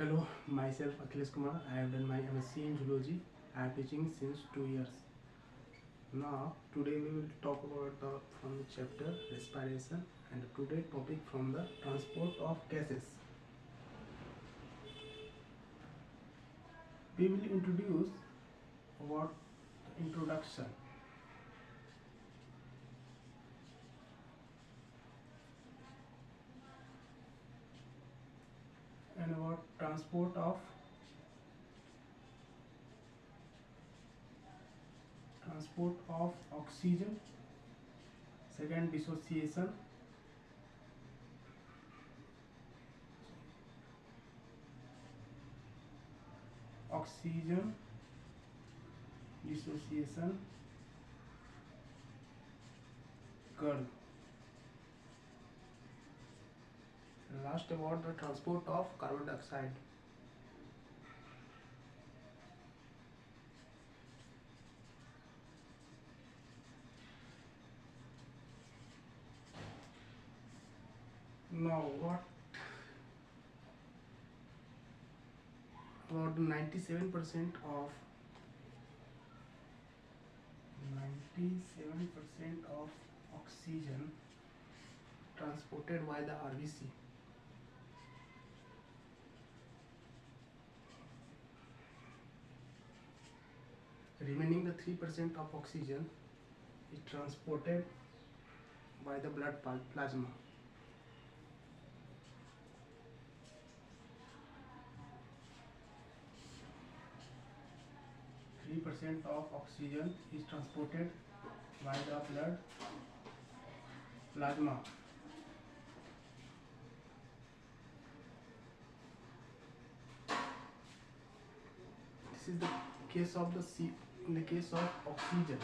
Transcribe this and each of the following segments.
Hello, myself Akhilesh Kumar. I have done my MSc in Zoology. I am teaching since 2 years. Now, today we will talk about the from the chapter respiration and today topic from the transport of gases. We will introduce what introduction and about transport of oxygen. Second, dissociation. Oxygen dissociation curve. Last, about the transport of carbon dioxide. Now, what about 97% of oxygen transported by the RBC. Remaining the 3% of oxygen is transported by the blood plasma. 3% of oxygen is transported by the blood plasma. This is the case of in the case of oxygen.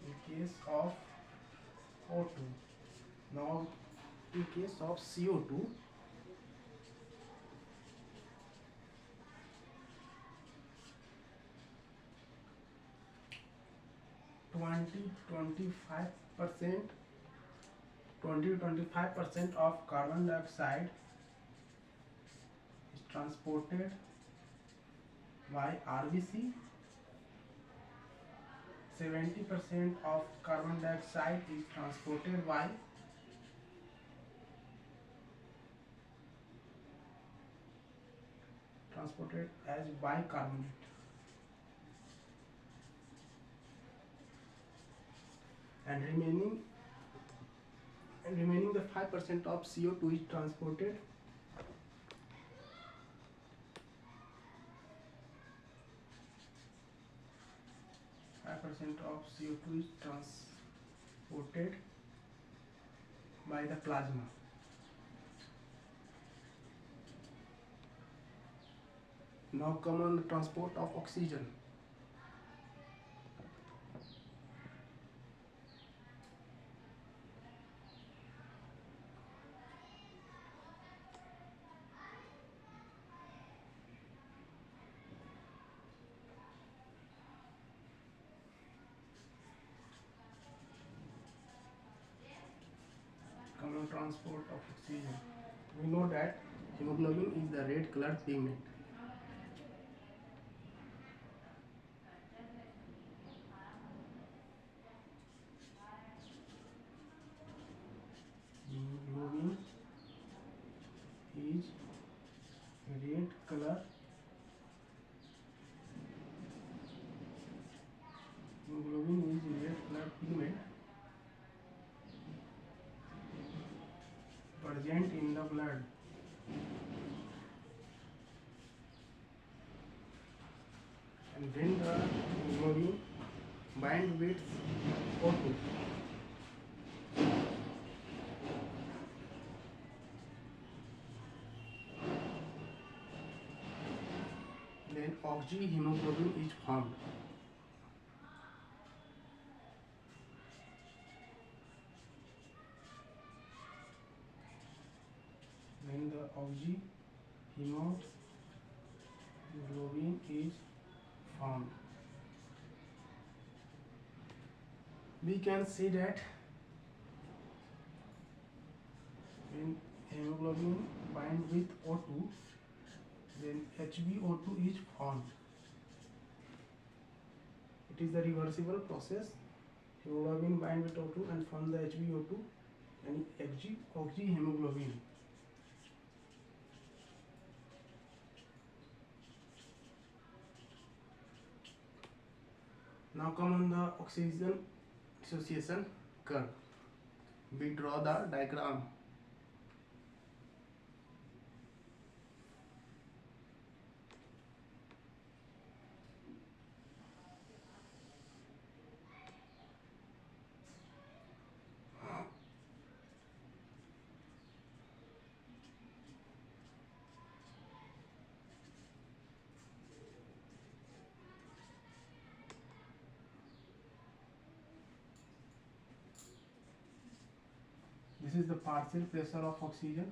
In case of O2. Now, in case of CO2, 20-25% of carbon dioxide is transported by RBC. 70% of carbon dioxide is transported as bicarbonate. And remaining the 5% of CO2 is transported by the plasma. Now come on the transport of oxygen. Common transport of oxygen. We know that hemoglobin is the red colored pigment. Hemoglobin is red color. Hemoglobin is red colored pigment present in the blood. And when the hemoglobin binds with O2, then oxyhemoglobin is formed. When the oxyhemoglobin is formed, we can say that when hemoglobin binds with O2, then HbO2 is formed. It is the reversible process. Hemoglobin bind with O2 and form the HbO2 and oxyhemoglobin. Now come on the oxygen dissociation curve. We draw the diagram. This is the partial pressure of oxygen.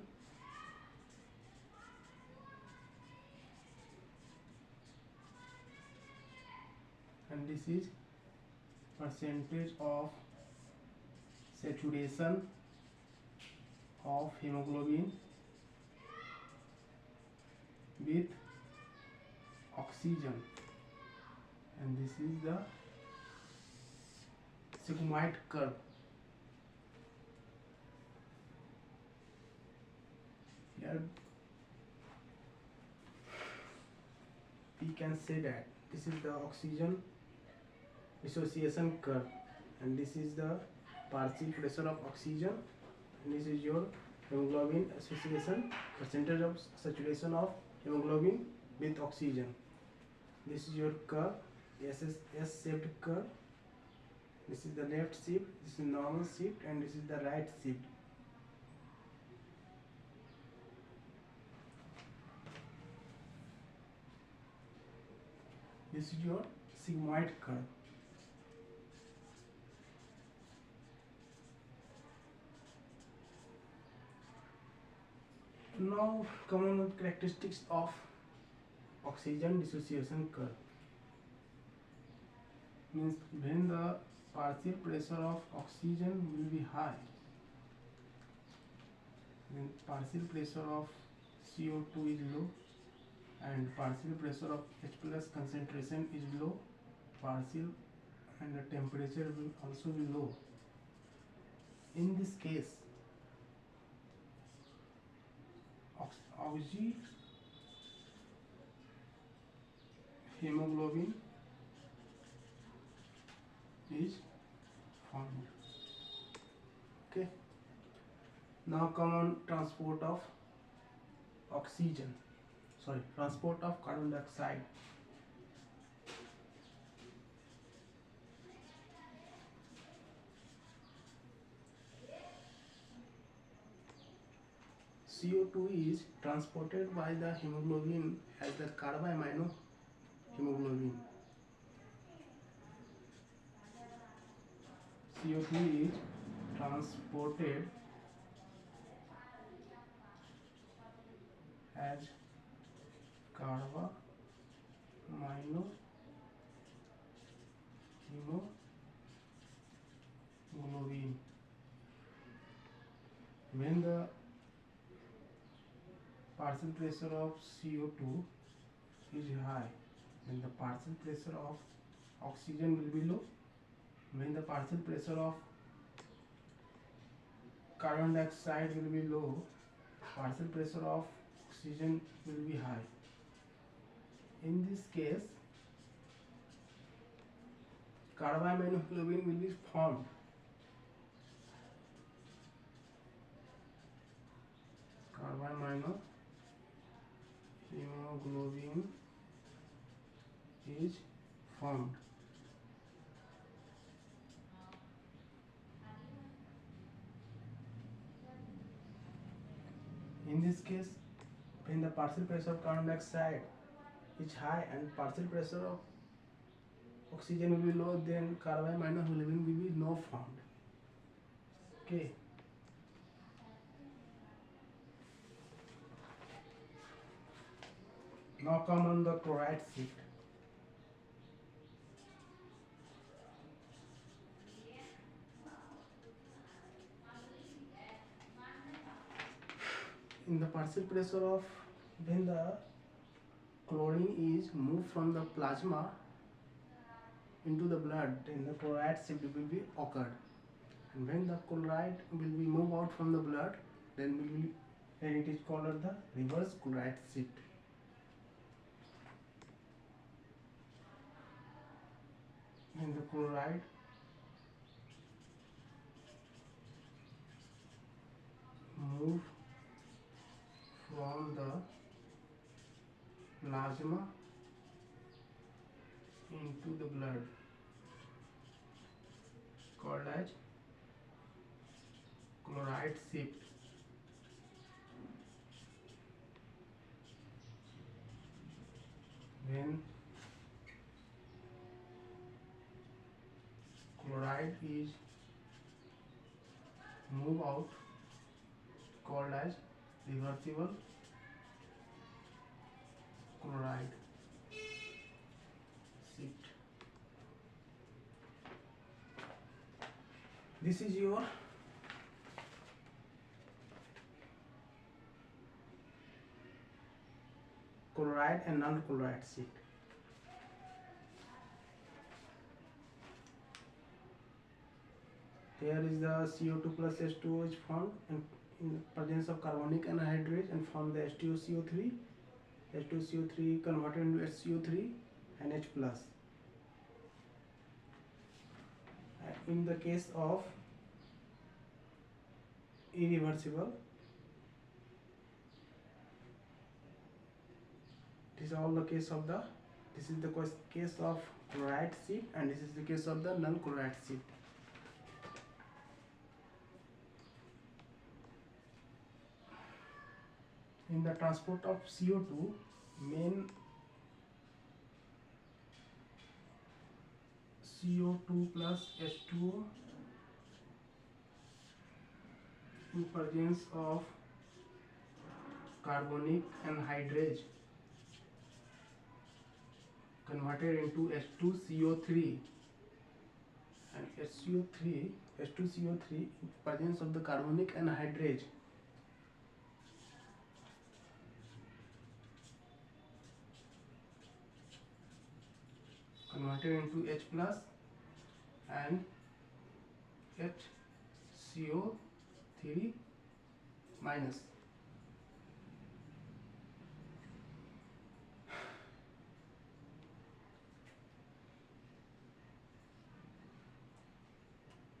And this is percentage of saturation of hemoglobin with oxygen, and this is the sigmoid curve. Here we can say that this is the oxygen dissociation curve, and this is the partial pressure of oxygen, and this is your hemoglobin association, percentage of saturation of hemoglobin with oxygen. This is your curve, S-shaped curve. This is the left shift, this is normal shift, and this is the right shift. This is your sigmoid curve. Now come on with characteristics of oxygen dissociation curve. Means when the partial pressure of oxygen will be high, then partial pressure of CO2 is low, and partial pressure of H plus concentration is low, partial, and the temperature will also be low. In this case, oxyhemoglobin is formed. Okay. Now come on transport of transport of carbon dioxide. CO2 is transported by the hemoglobin as the carbamino hemoglobin. CO2 is transported as carbamino hemoglobin. When the partial pressure of CO2 is high, then the partial pressure of oxygen will be low. When the partial pressure of carbon dioxide will be low, partial pressure of oxygen will be high. In this case, carbaminohemoglobin will be formed. Carbaminohemoglobin is formed. In this case, when the partial pressure of carbon dioxide is high and partial pressure of oxygen will be low, then carbaminohemoglobin will be not formed. Okay. Now come on the chloride shift. In the partial pressure of when the chlorine is moved from the plasma into the blood, then the chloride shift will be occurred. And when the chloride will be moved out from the blood, then it is called the reverse chloride shift. When the chloride move from the plasma into the blood, called as chloride shift. When chloride is move out, called as reversible chloride shift. This is your chloride and non-chloride shift. Here is the CO2 plus H2O is formed in the presence of carbonic anhydrase and form the H2CO3. H2CO3 converted into HCO3 and H plus. In the case of irreversible, this is all the case of the, this is the case of chloride shift, and this is the case of the non-chloride shift. In the transport of CO2, main CO2 plus H2O in presence of carbonic anhydrase converted into H2CO3 and H2CO3 in presence of the carbonic anhydrase converted into H plus and HCO3 minus.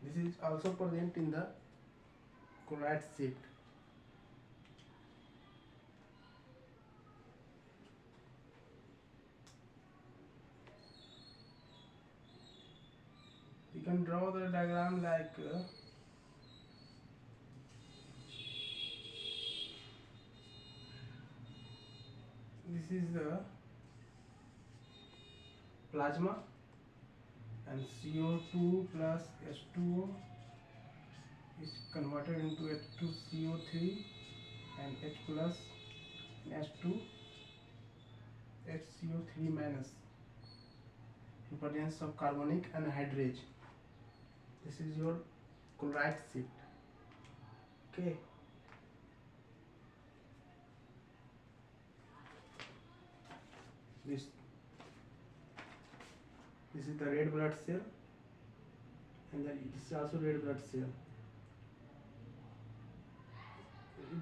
This is also present in the chloride shift. You can draw the diagram like this is the plasma and CO2 plus H2O is converted into H2CO3 and H plus and H2 HCO3 minus in presence of carbonic anhydrase. This is your chloride shift. Okay. This is the red blood cell, and then this is also red blood cell.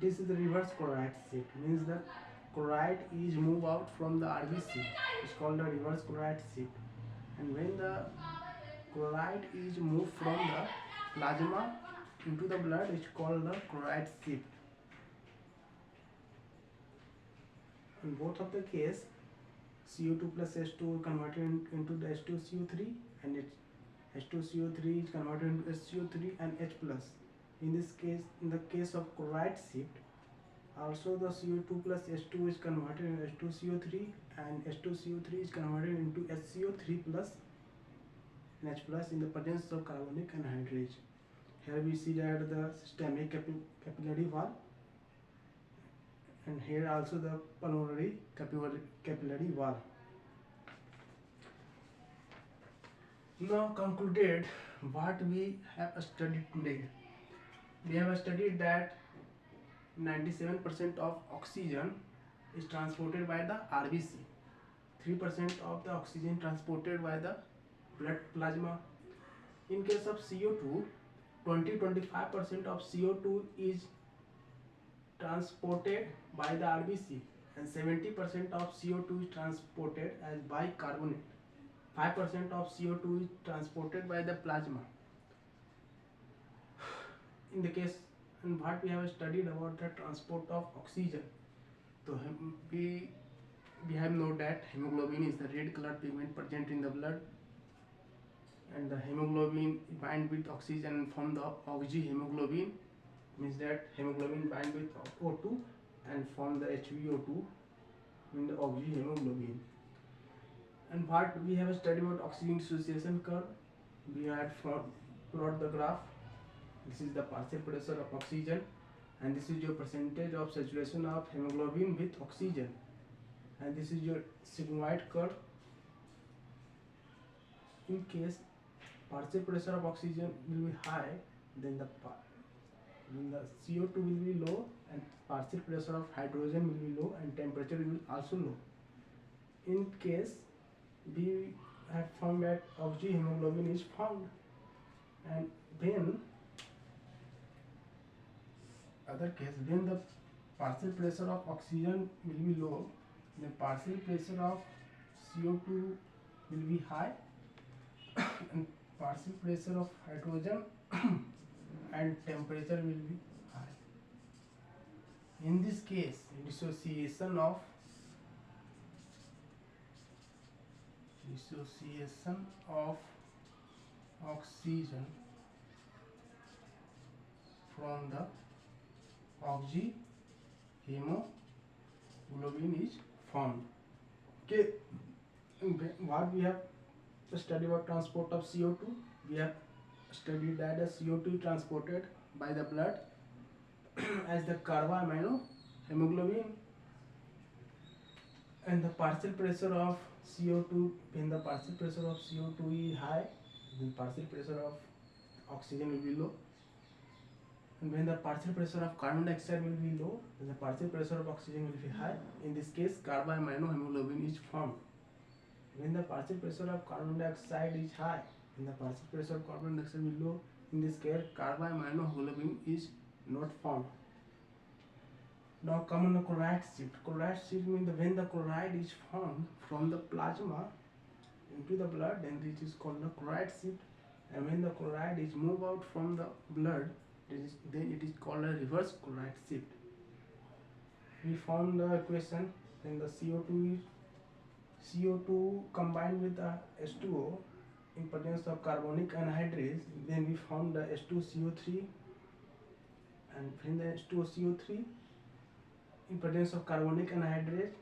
This is the reverse chloride shift, means the chloride is moved out from the RBC. It's called the reverse chloride shift. And when the chloride is moved from the plasma into the blood, it's called the chloride shift. In both of the case, CO2 plus H2 converted into the H2CO3 and H2CO3 is converted into HCO3 and H plus. In this case, in the case of chloride shift, also the CO2 plus H2 is converted into H2CO3 and H2CO3 is converted into HCO3 plus and H plus in the presence of carbonic anhydrase. Here we see that the systemic capillary valve, and here also the pulmonary capillary valve. Now concluded what we have studied today. We have studied that 97% of oxygen is transported by the RBC. 3% of the oxygen transported by the blood plasma. In case of CO2, 20-25% of CO2 is transported by the RBC and 70% of CO2 is transported as bicarbonate. 5% of CO2 is transported by the plasma. In the case, and what we have studied about the transport of oxygen, so we have known that hemoglobin is the red colored pigment present in the blood, and the hemoglobin bind with oxygen and form the oxyhemoglobin, means that hemoglobin bind with O2 and form the HbO2 in the oxyhemoglobin. And what we have studied about oxygen dissociation curve, we had plot the graph. This is the partial pressure of oxygen, and this is your percentage of saturation of hemoglobin with oxygen, and this is your sigmoid curve. In case partial pressure of oxygen will be high, then the CO2 will be low, and partial pressure of hydrogen will be low, and temperature will also low. In case we have found that oxyhemoglobin is found, and then other case, when the partial pressure of oxygen will be low, the partial pressure of CO2 will be high, and partial pressure of hydrogen and temperature will be high. In this case, dissociation of oxygen from the oxyhemoglobin is formed. Okay, what we have studied about transport of CO2, we have studied that the CO2 is transported by the blood as the carboamino hemoglobin, and the partial pressure of CO2, when the partial pressure of CO2 is high, the partial pressure of oxygen will be low, and when the partial pressure of carbon dioxide will be low, then the partial pressure of oxygen will be high. In this case, carboamino hemoglobin is formed. When the partial pressure of carbon dioxide is high, and the partial pressure of carbon dioxide will be low, in this case carboamino hemoglobin is not formed. Now come on the chloride shift. Chloride shift means when the chloride is formed from the plasma into the blood, then this is called the chloride shift. And when the chloride is moved out from the blood, then it is called a reverse chloride shift. We found the equation, then the CO2 combined with the H2O in presence of carbonic anhydrase, then we found the H2CO3, and when the H2CO3 in presence of carbonic anhydrase,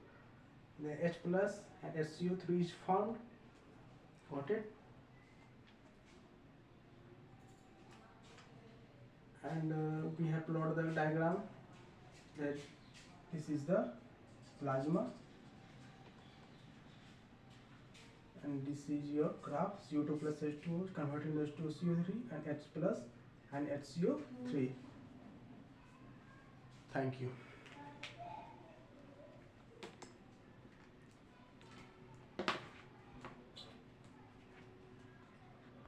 the H plus and HCO3 is formed. Got it? And we have plotted the diagram that this is the plasma, and this is your graph. CO2 plus H2O converting to H2CO3 and H plus and HCO3. Thank you.